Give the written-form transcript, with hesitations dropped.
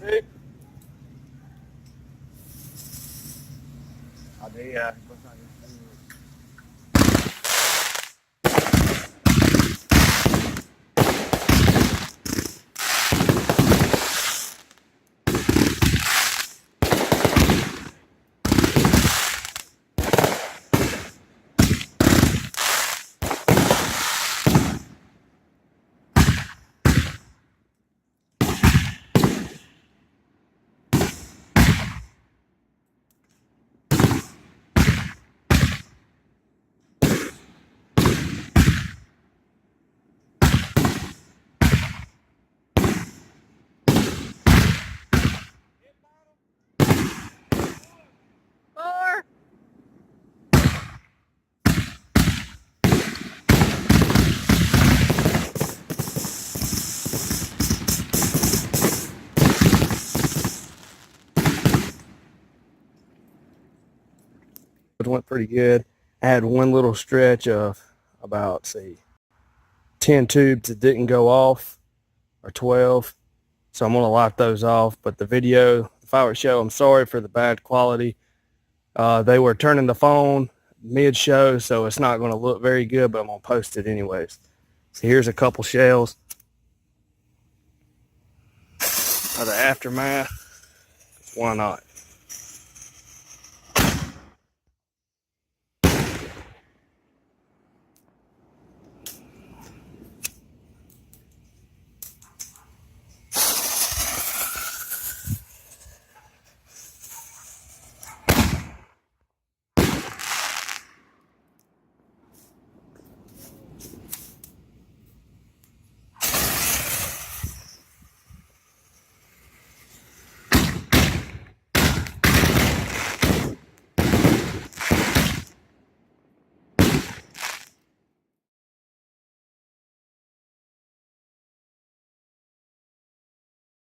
Sí. Había cosas así. Four. It went pretty good. I had one little stretch of about, say, 10 tubes that didn't go off, or 12. So I'm going to lock those off. But the fireworks show, I'm sorry for the bad quality. They were turning the phone mid-show, so it's not going to look very good, but I'm going to post it anyways. So here's a couple shells of the aftermath. Why not?